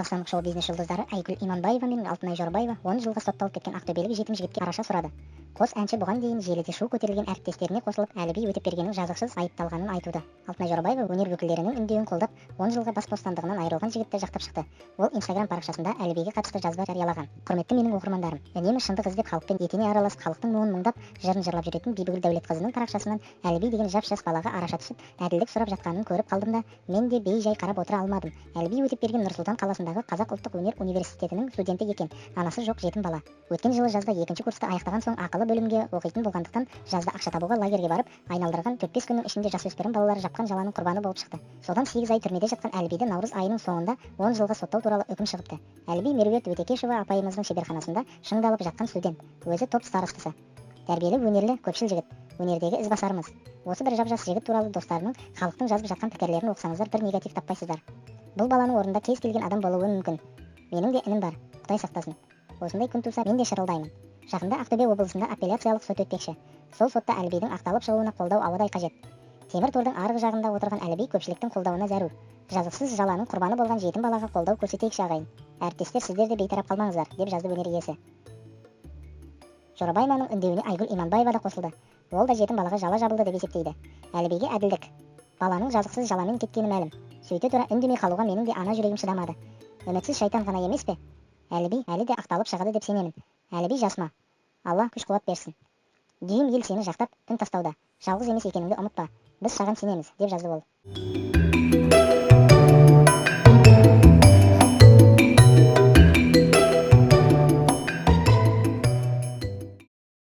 қазақстандық шоу-бизнес жұлдыздары Айгүл Иманбаева мен Алтынай Жорабаева 10 жылға сотталып кеткен ақтөбелік жетім жігітке араша сұрады. Қос әнші бұған дейін желіде шу көтерілген әріптестеріне қосылып, Әліби Өтепбергеннің жазықсыз айыпталғанын айтуда. Алтынай Жорабаева өнер өкілдерінің үндеуін қолдап, 10 жылға бас бостандығынан айырылған жігітті жақтап шықты. Ол Instagram парақшасында Әлібиге қатысты жазба жариялаған. Құрметті менің оқырмандарым, үнемі шындық іздеп халықпен етене араласып, халықтың мұңын мұңдап, жырын жырлап жүретін Бибігүл Дәулетқызының парақшасынан Әліби деген жап-жас балаға араша түсіп, әділдік сұрап жатқанын көріп қалдым да, мен де бей-жай қарап отыра алмадым. Әліби Өтепберген Нұр-Сұлтан қаласындағы Қазақ ұлттық өнер университетінің студенті екен. Анасы жоқ жетім бала. Өткен жылы жазда 2-ші курсты аяқтаған соң ақылы бөлімге оқитын болғандықтан, жазда ақша табуға лагерге барып, айналдырған 4-5 күннің ішінде жасөспірім балалары жапқан жаланың құрбаны болып шықты. Содан 8 ай түрмеде жатқан Әлібиді наурыз айының соңында 10 жылға соттау туралы үкім шығыпты. Әліби Меруерт Өтекешева апайымыздың шеберханасында шыңдалып жатқан студент, өзі топ старостысы. Тәрбиелі, өнерлі, көпшіл жігіт, өнердегі ізбасарымыз. Осы бір жап-жас жігіт туралы достарының, халықтың жазып жатқан пікірлерін оқысаңыздар, бір негатив таппайсыздар. Бұл баланың орнында кез келген адам болуы мүмкін. Менің де інім бар, Құдай сақтасын. Осындай күн туса, мен де шырылдаймын. Жақында Ақтөбе облысында апелляциялық сот өтпекші. Сол сотта Әлібидің ақталып шығуына қолдау ауадай қажет. Темір тордың арғы жағында отырған Әліби көпшіліктің қолдауына зәру. Жазықсыз жаланың құрбаны болған жетім балаға қолдау көрсетейікші ағайын. Әріптестер, сіздер де бейтарап қалмаңыздар, деп жазды өнер иесі. Жорабаеваның үндеуіне Айгүл Иманбаева да қосылды. Ол да жетім балаға жала жабылды деп есептейді. Әлібиге әділдік. Баланың жазықсыз жаламен кеткені мәлім. Сөйте тұра үндемей қалуға менің де ана жүрегім шыдамады. Үмітсіз шайтан ғана емес пе? Әліби әлі де ақталып шығады деп сенемін. Әліби жасма. Алла күш-қуат берсін. Дүйім ел сені жақтап, үн тастауда. Жалғыз емес екеніңді ұмытпа. Біз саған сенеміз, деп жазды ол.